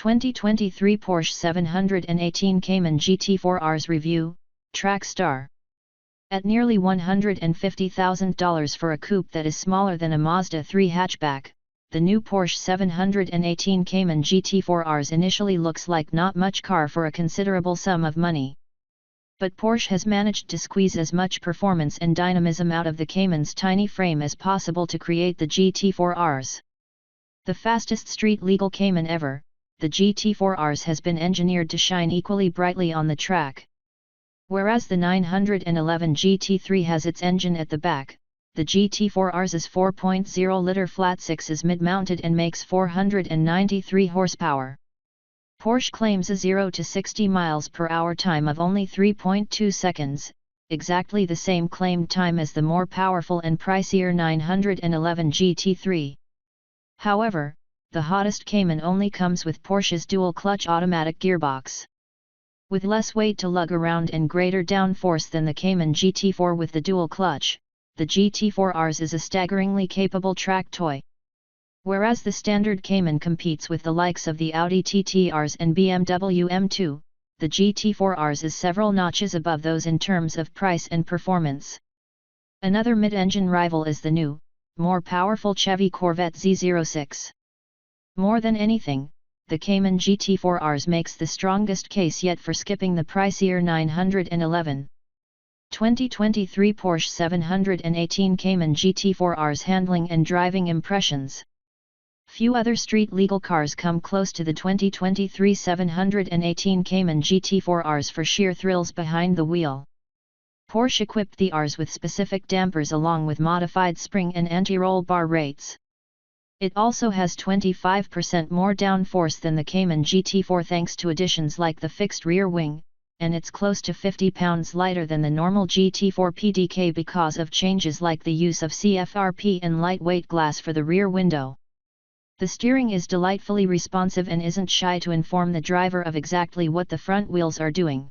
2023 Porsche 718 Cayman GT4Rs Review, Track Star. At nearly $150,000 for a coupe that is smaller than a Mazda 3 hatchback, the new Porsche 718 Cayman GT4Rs initially looks like not much car for a considerable sum of money. But Porsche has managed to squeeze as much performance and dynamism out of the Cayman's tiny frame as possible to create the GT4Rs. The fastest street-legal Cayman ever, the GT4Rs has been engineered to shine equally brightly on the track. Whereas the 911 GT3 has its engine at the back, the GT4Rs' 4.0-liter flat-six is mid-mounted and makes 493 horsepower. Porsche claims a 0 to 60 miles per hour time of only 3.2 seconds, exactly the same claimed time as the more powerful and pricier 911 GT3. However, the hottest Cayman only comes with Porsche's dual-clutch automatic gearbox. With less weight to lug around and greater downforce than the Cayman GT4 with the dual-clutch, the GT4Rs is a staggeringly capable track toy. Whereas the standard Cayman competes with the likes of the Audi TT-Rs and BMW M2, the GT4Rs is several notches above those in terms of price and performance. Another mid-engine rival is the new, more powerful Chevy Corvette Z06. More than anything, the Cayman GT4Rs makes the strongest case yet for skipping the pricier 911. 2023 Porsche 718 Cayman GT4Rs handling and driving impressions. Few other street-legal cars come close to the 2023 718 Cayman GT4Rs for sheer thrills behind the wheel. Porsche equipped the Rs with specific dampers along with modified spring and anti-roll bar rates. It also has 25% more downforce than the Cayman GT4 thanks to additions like the fixed rear wing, and it's close to 50 pounds lighter than the normal GT4 PDK because of changes like the use of CFRP and lightweight glass for the rear window. The steering is delightfully responsive and isn't shy to inform the driver of exactly what the front wheels are doing.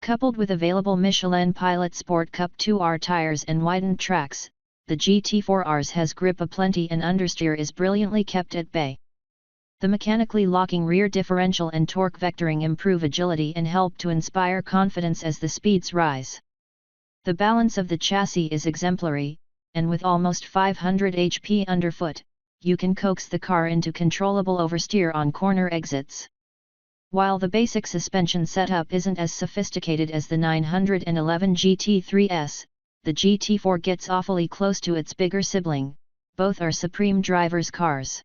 Coupled with available Michelin Pilot Sport Cup 2R tires and widened tracks, the GT4Rs has grip aplenty and understeer is brilliantly kept at bay. The mechanically locking rear differential and torque vectoring improve agility and help to inspire confidence as the speeds rise. The balance of the chassis is exemplary, and with almost 500 HP underfoot, you can coax the car into controllable oversteer on corner exits. While the basic suspension setup isn't as sophisticated as the 911 GT3S, the GT4 gets awfully close to its bigger sibling. Both are supreme drivers' cars.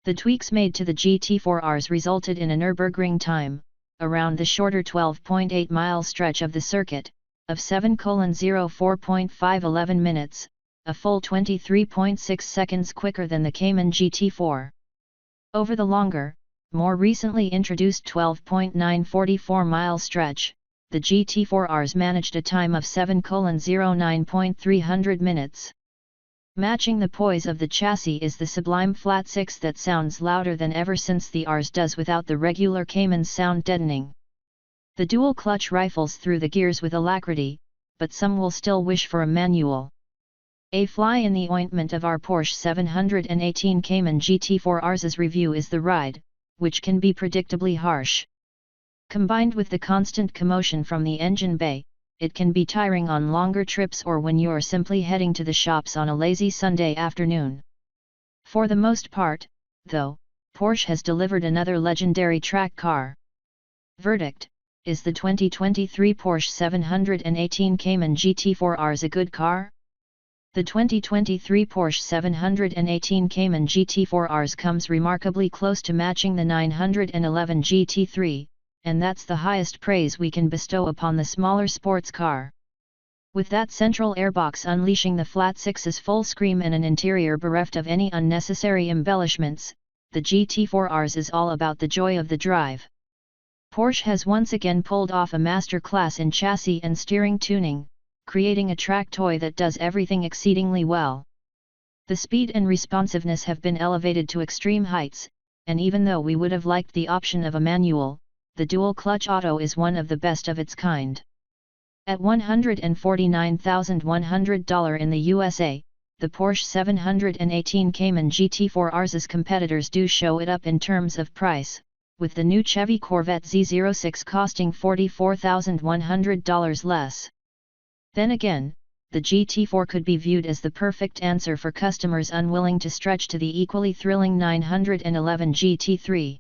The tweaks made to the GT4Rs resulted in a Nürburgring time, around the shorter 12.8-mile stretch of the circuit, of 7:04.511 minutes, a full 23.6 seconds quicker than the Cayman GT4. Over the longer, more recently introduced 12.944-mile stretch, the GT4Rs managed a time of 7:09.300 minutes. Matching the poise of the chassis is the sublime flat-six that sounds louder than ever since the Rs does without the regular Cayman's sound deadening. The dual-clutch rifles through the gears with alacrity, but some will still wish for a manual. A fly in the ointment of our Porsche 718 Cayman GT4Rs' review is the ride, which can be predictably harsh. Combined with the constant commotion from the engine bay, it can be tiring on longer trips or when you're simply heading to the shops on a lazy Sunday afternoon. For the most part, though, Porsche has delivered another legendary track car. Verdict: is the 2023 Porsche 718 Cayman GT4Rs a good car? The 2023 Porsche 718 Cayman GT4Rs comes remarkably close to matching the 911 GT3, and that's the highest praise we can bestow upon the smaller sports car. With that central airbox unleashing the flat-six's full scream and an interior bereft of any unnecessary embellishments, the GT4Rs is all about the joy of the drive. Porsche has once again pulled off a master class in chassis and steering tuning, creating a track toy that does everything exceedingly well. The speed and responsiveness have been elevated to extreme heights, and even though we would have liked the option of a manual, the dual-clutch auto is one of the best of its kind. At $149,100 in the USA, the Porsche 718 Cayman GT4Rs' competitors do show it up in terms of price, with the new Chevy Corvette Z06 costing $44,100 less. Then again, the GT4 could be viewed as the perfect answer for customers unwilling to stretch to the equally thrilling 911 GT3.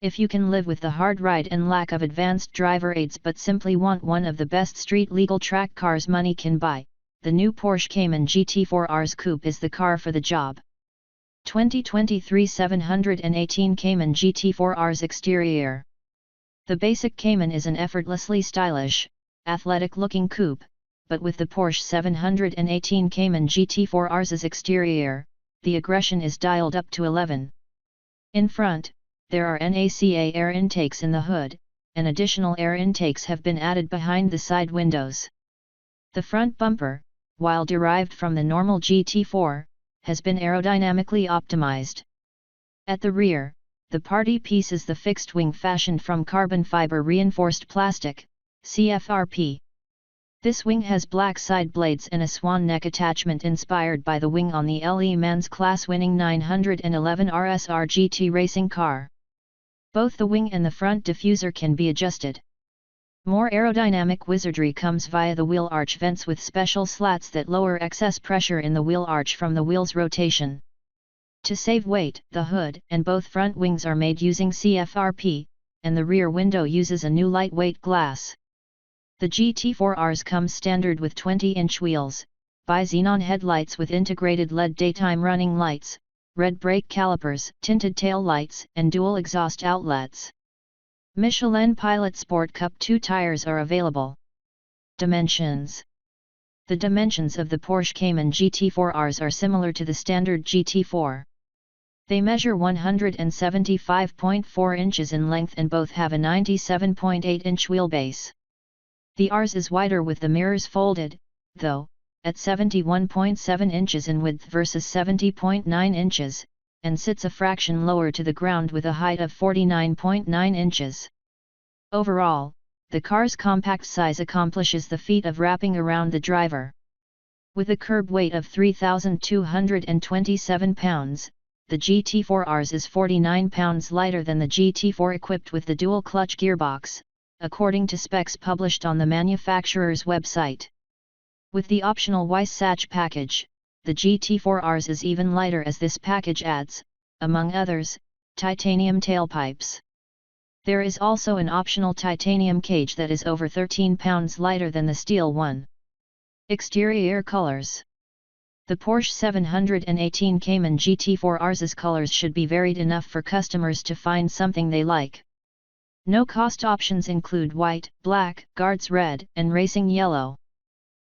If you can live with the hard ride and lack of advanced driver aids but simply want one of the best street-legal track cars money can buy, the new Porsche Cayman GT4 RS Coupe is the car for the job. 2023 718 Cayman GT4 RS Exterior. The basic Cayman is an effortlessly stylish, athletic-looking coupe, but with the Porsche 718 Cayman GT4 RS's exterior, the aggression is dialed up to 11. In front, there are NACA air intakes in the hood, and additional air intakes have been added behind the side windows. The front bumper, while derived from the normal GT4, has been aerodynamically optimized. At the rear, the party piece is the fixed wing fashioned from carbon fiber reinforced plastic, CFRP. This wing has black side blades and a swan neck attachment inspired by the wing on the Le Mans class-winning 911 RSR GT racing car. Both the wing and the front diffuser can be adjusted. More aerodynamic wizardry comes via the wheel arch vents with special slats that lower excess pressure in the wheel arch from the wheel's rotation. To save weight, the hood and both front wings are made using CFRP, and the rear window uses a new lightweight glass. The GT4 RS comes standard with 20-inch wheels, bi-xenon headlights with integrated LED daytime running lights, red brake calipers, tinted tail lights, and dual exhaust outlets. Michelin Pilot Sport Cup 2 tires are available. Dimensions. The dimensions of the Porsche Cayman GT4 RS are similar to the standard GT4. They measure 175.4 inches in length and both have a 97.8-inch wheelbase. The RS is wider with the mirrors folded, though, at 71.7 inches in width versus 70.9 inches, and sits a fraction lower to the ground with a height of 49.9 inches. Overall, the car's compact size accomplishes the feat of wrapping around the driver. With a curb weight of 3,227 pounds, the GT4 RS is 49 pounds lighter than the GT4 equipped with the dual-clutch gearbox, according to specs published on the manufacturer's website. With the optional Weissach package, the GT4 RS is even lighter as this package adds, among others, titanium tailpipes. There is also an optional titanium cage that is over 13 pounds lighter than the steel one. Exterior colors. The Porsche 718 Cayman GT4 RS's colors should be varied enough for customers to find something they like. No-cost options include white, black, guards red, and racing yellow.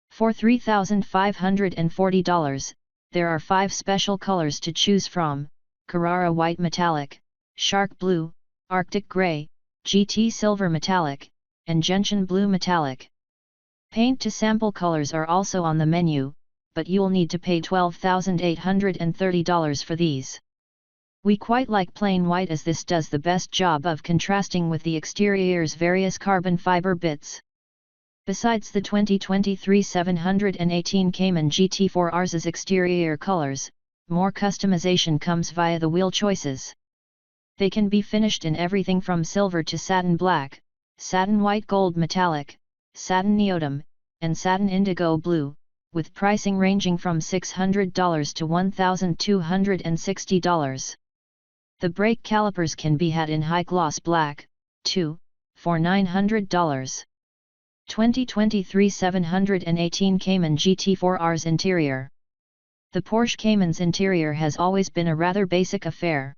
For $3,540, there are 5 special colors to choose from: Carrara White Metallic, Shark Blue, Arctic Grey, GT Silver Metallic, and Gentian Blue Metallic. Paint to sample colors are also on the menu, but you'll need to pay $12,830 for these. We quite like plain white as this does the best job of contrasting with the exterior's various carbon fiber bits. Besides the 2023 718 Cayman GT4 RS's exterior colors, more customization comes via the wheel choices. They can be finished in everything from silver to satin black, satin white gold metallic, satin neodyme, and satin indigo blue, with pricing ranging from $600 to $1,260. The brake calipers can be had in high-gloss black, too, for $900. 2023 718 Cayman GT4 RS Interior. The Porsche Cayman's interior has always been a rather basic affair.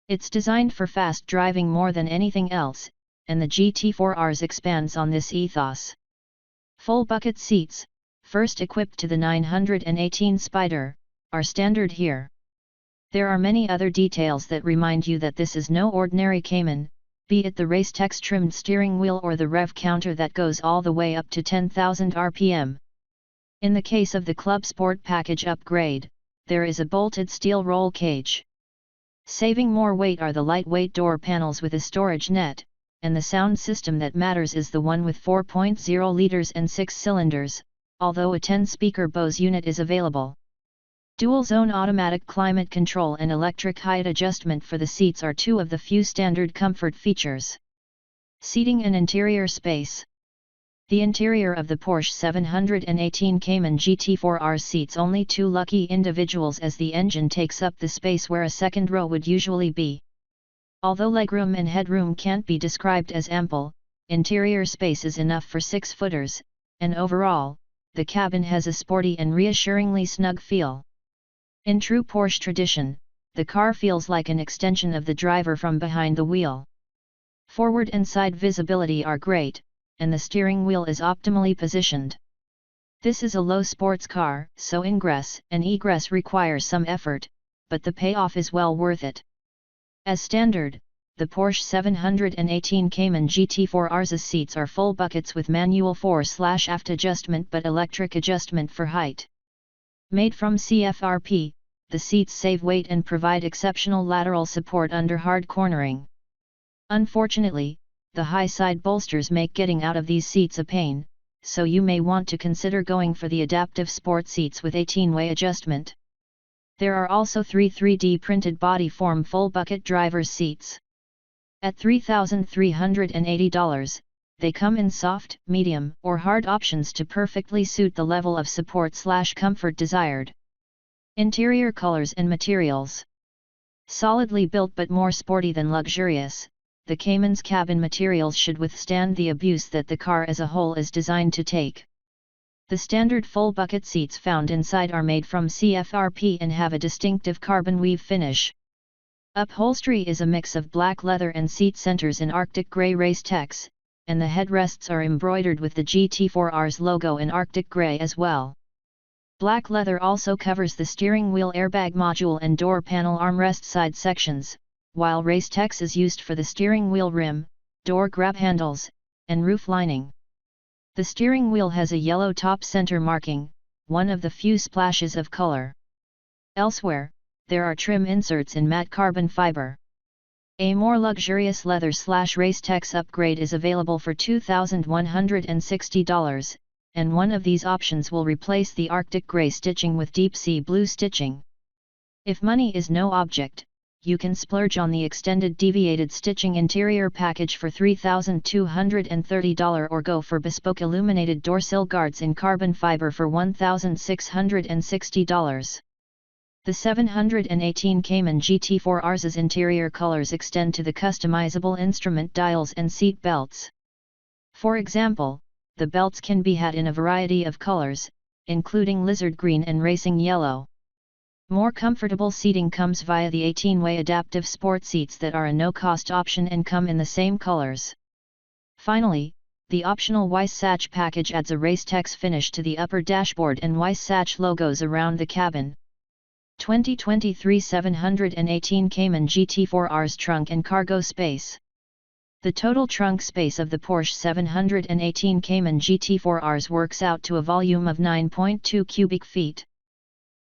It's designed for fast driving more than anything else, and the GT4 RS expands on this ethos. Full bucket seats, first equipped to the 918 Spider, are standard here. There are many other details that remind you that this is no ordinary Cayman, be it the Racetex trimmed steering wheel or the rev counter that goes all the way up to 10,000 RPM. In the case of the Club Sport package upgrade, there is a bolted steel roll cage. Saving more weight are the lightweight door panels with a storage net, and the sound system that matters is the one with 4.0 liters and 6 cylinders, although a 10-speaker Bose unit is available. Dual-zone automatic climate control and electric height adjustment for the seats are two of the few standard comfort features. Seating and interior space. The interior of the Porsche 718 Cayman GT4R seats only two lucky individuals, as the engine takes up the space where a second row would usually be. Although legroom and headroom can't be described as ample, interior space is enough for 6-footers, and overall, the cabin has a sporty and reassuringly snug feel. In true Porsche tradition, the car feels like an extension of the driver from behind the wheel. Forward and side visibility are great, and the steering wheel is optimally positioned. This is a low sports car, so ingress and egress requires some effort, but the payoff is well worth it. As standard, the Porsche 718 Cayman GT4R's seats are full buckets with manual fore/aft adjustment but electric adjustment for height. Made from CFRP, the seats save weight and provide exceptional lateral support under hard cornering. Unfortunately, the high side bolsters make getting out of these seats a pain, so you may want to consider going for the adaptive sport seats with 18-way adjustment. There are also 3 3D printed body form full bucket driver's seats. At $3,380, they come in soft, medium, or hard options to perfectly suit the level of support/comfort desired. Interior colors and materials. Solidly built but more sporty than luxurious, the Cayman's cabin materials should withstand the abuse that the car as a whole is designed to take. The standard full bucket seats found inside are made from CFRP and have a distinctive carbon weave finish. Upholstery is a mix of black leather and seat centers in Arctic Grey race tex, and the headrests are embroidered with the GT4R's logo in Arctic Grey as well. Black leather also covers the steering wheel airbag module and door panel armrest side sections, while race tex is used for the steering wheel rim, door grab handles, and roof lining. The steering wheel has a yellow top center marking, one of the few splashes of color. Elsewhere, there are trim inserts in matte carbon fiber. A more luxurious leather/race tex upgrade is available for $2,160, and one of these options will replace the Arctic Grey stitching with deep sea blue stitching. If money is no object, you can splurge on the extended deviated stitching interior package for $3,230 or go for bespoke illuminated door sill guards in carbon fiber for $1,660. The 718 Cayman GT4R's interior colors extend to the customizable instrument dials and seat belts. For example, the belts can be had in a variety of colors, including lizard green and racing yellow. More comfortable seating comes via the 18-way adaptive sport seats that are a no-cost option and come in the same colors. Finally, the optional Weissach package adds a race tex finish to the upper dashboard and Weissach logos around the cabin. 2023 718 Cayman GT4R's trunk and cargo space. The total trunk space of the Porsche 718 Cayman GT4Rs works out to a volume of 9.2 cubic feet.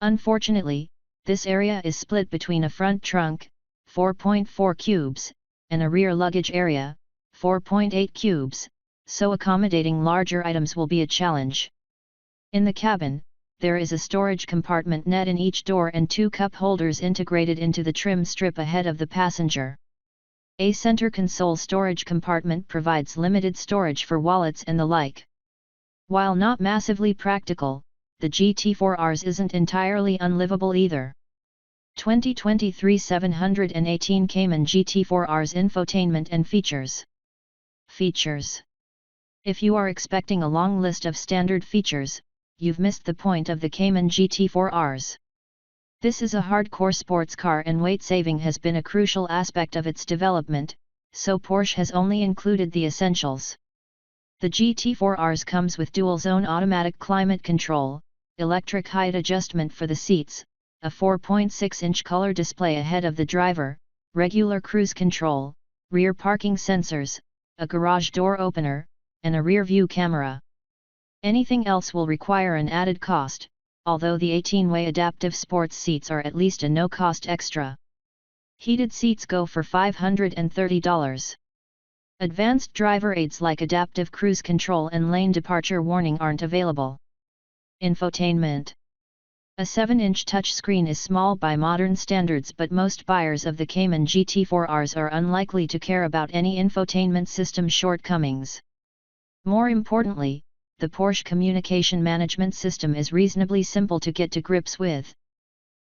Unfortunately, this area is split between a front trunk, 4.4 cubes, and a rear luggage area, 4.8 cubes, so accommodating larger items will be a challenge. In the cabin, there is a storage compartment net in each door and 2 cup holders integrated into the trim strip ahead of the passenger. A center console storage compartment provides limited storage for wallets and the like. While not massively practical, the GT4Rs isn't entirely unlivable either. 2023 718 Cayman GT4Rs infotainment and features. Features. If you are expecting a long list of standard features, you've missed the point of the Cayman GT4Rs. This is a hardcore sports car and weight saving has been a crucial aspect of its development, so Porsche has only included the essentials. The GT4Rs comes with dual-zone automatic climate control, electric height adjustment for the seats, a 4.6-inch color display ahead of the driver, regular cruise control, rear parking sensors, a garage door opener, and a rear view camera. Anything else will require an added cost, although the 18-way adaptive sports seats are at least a no-cost extra. Heated seats go for $530. Advanced driver aids like adaptive cruise control and lane departure warning aren't available. Infotainment. A 7-inch touchscreen is small by modern standards, but most buyers of the Cayman GT4Rs are unlikely to care about any infotainment system shortcomings. More importantly, the Porsche communication management system is reasonably simple to get to grips with.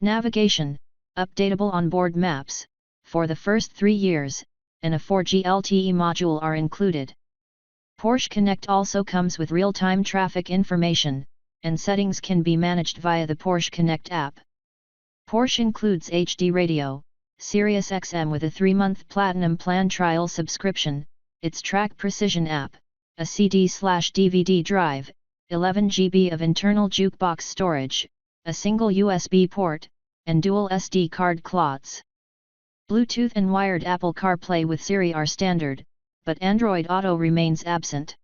Navigation, updatable onboard maps, for the first 3 years, and a 4G LTE module are included. Porsche Connect also comes with real-time traffic information, and settings can be managed via the Porsche Connect app. Porsche includes HD radio, Sirius XM with a 3-month Platinum Plan trial subscription, its Track Precision app, a CD/DVD drive, 11 GB of internal jukebox storage, a single USB port, and dual SD card slots. Bluetooth and wired Apple CarPlay with Siri are standard, but Android Auto remains absent.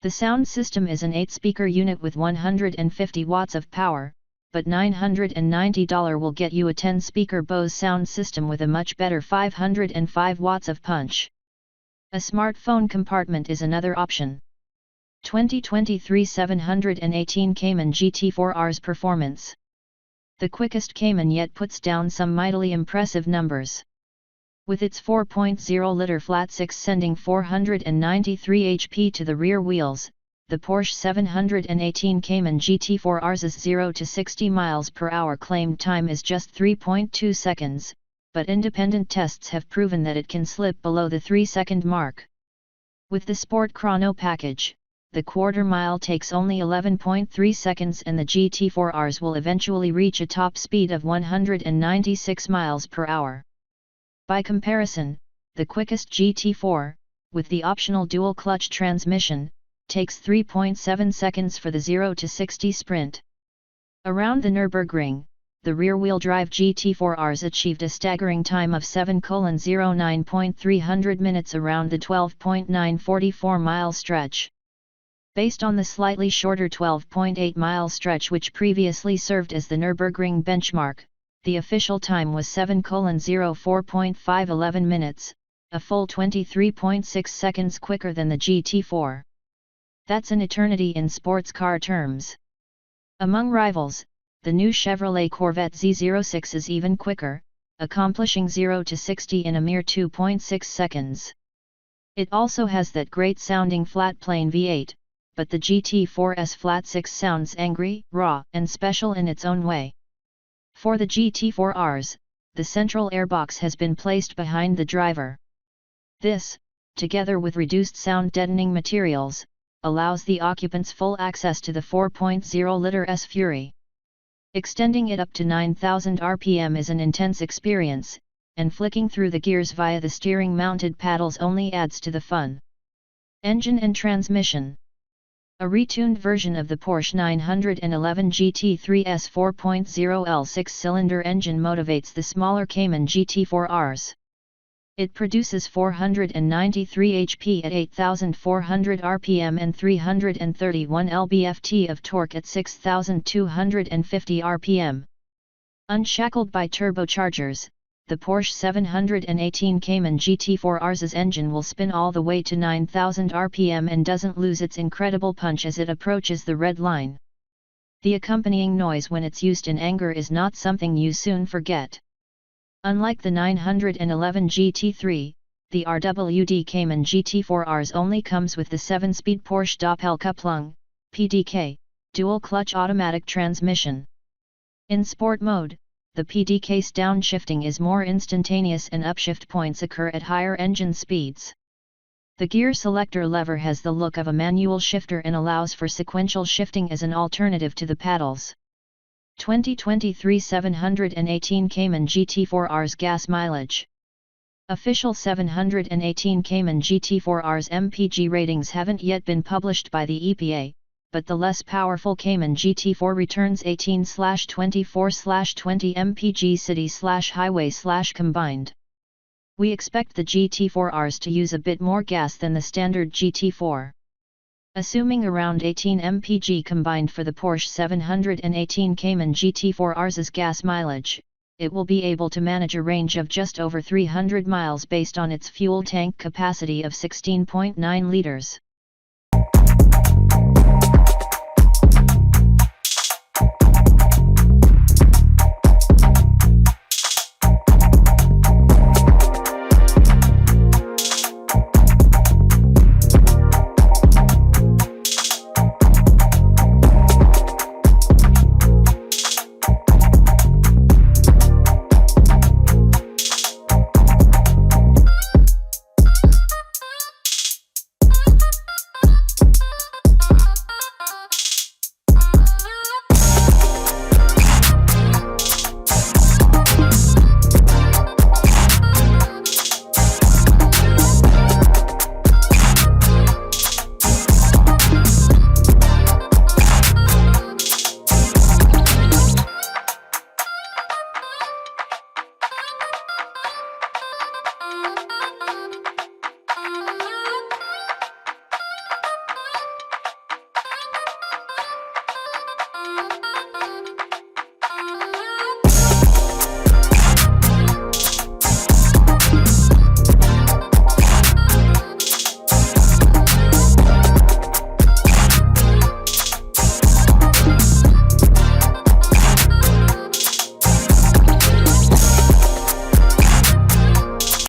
The sound system is an 8-speaker unit with 150 watts of power, but $990 will get you a 10-speaker Bose sound system with a much better 505 watts of punch. A smartphone compartment is another option. 2023 718 Cayman GT4Rs performance. The quickest Cayman yet puts down some mightily impressive numbers. With its 4.0-liter flat-6 sending 493 HP to the rear wheels, the Porsche 718 Cayman GT4Rs' 0 to 60 miles per hour claimed time is just 3.2 seconds, but independent tests have proven that it can slip below the 3-second mark. With the Sport Chrono package, the quarter-mile takes only 11.3 seconds and the GT4Rs will eventually reach a top speed of 196 miles per hour. By comparison, the quickest GT4, with the optional dual-clutch transmission, takes 3.7 seconds for the 0 to 60 sprint. Around the Nürburgring, the rear-wheel drive GT4Rs achieved a staggering time of 7:09.300 minutes around the 12.944-mile stretch. Based on the slightly shorter 12.8-mile stretch which previously served as the Nürburgring benchmark, the official time was 7:04.511 minutes, a full 23.6 seconds quicker than the GT4. That's an eternity in sports car terms. Among rivals, the new Chevrolet Corvette Z06 is even quicker, accomplishing 0 to 60 in a mere 2.6 seconds. It also has that great-sounding flat-plane V8, but the GT4's flat-6 sounds angry, raw, and special in its own way. For the GT4Rs, the central airbox has been placed behind the driver. This, together with reduced sound deadening materials, allows the occupants full access to the 4.0-liter S-Fury. Extending it up to 9,000 RPM is an intense experience, and flicking through the gears via the steering-mounted paddles only adds to the fun. Engine and transmission. A retuned version of the Porsche 911 GT3's 4.0L 6-cylinder engine motivates the smaller Cayman GT4Rs. It produces 493 HP at 8,400 RPM and 331 lb-ft of torque at 6,250 RPM. Unshackled by turbochargers, the Porsche 718 Cayman GT4Rs' engine will spin all the way to 9,000 RPM and doesn't lose its incredible punch as it approaches the red line. The accompanying noise when it's used in anger is not something you soon forget. Unlike the 911 GT3, the RWD Cayman GT4Rs only comes with the 7-speed Porsche Doppelkupplung, PDK, dual-clutch automatic transmission. In sport mode, the PDK's downshifting is more instantaneous and upshift points occur at higher engine speeds. The gear selector lever has the look of a manual shifter and allows for sequential shifting as an alternative to the paddles. 2023 718 Cayman GT4Rs gas mileage. Official 718 Cayman GT4Rs MPG ratings haven't yet been published by the EPA, but the less powerful Cayman GT4 returns 18/24/20 mpg city/highway/combined. We expect the GT4Rs to use a bit more gas than the standard GT4. Assuming around 18 mpg combined for the Porsche 718 Cayman GT4Rs' gas mileage, it will be able to manage a range of just over 300 miles based on its fuel tank capacity of 16.9 liters.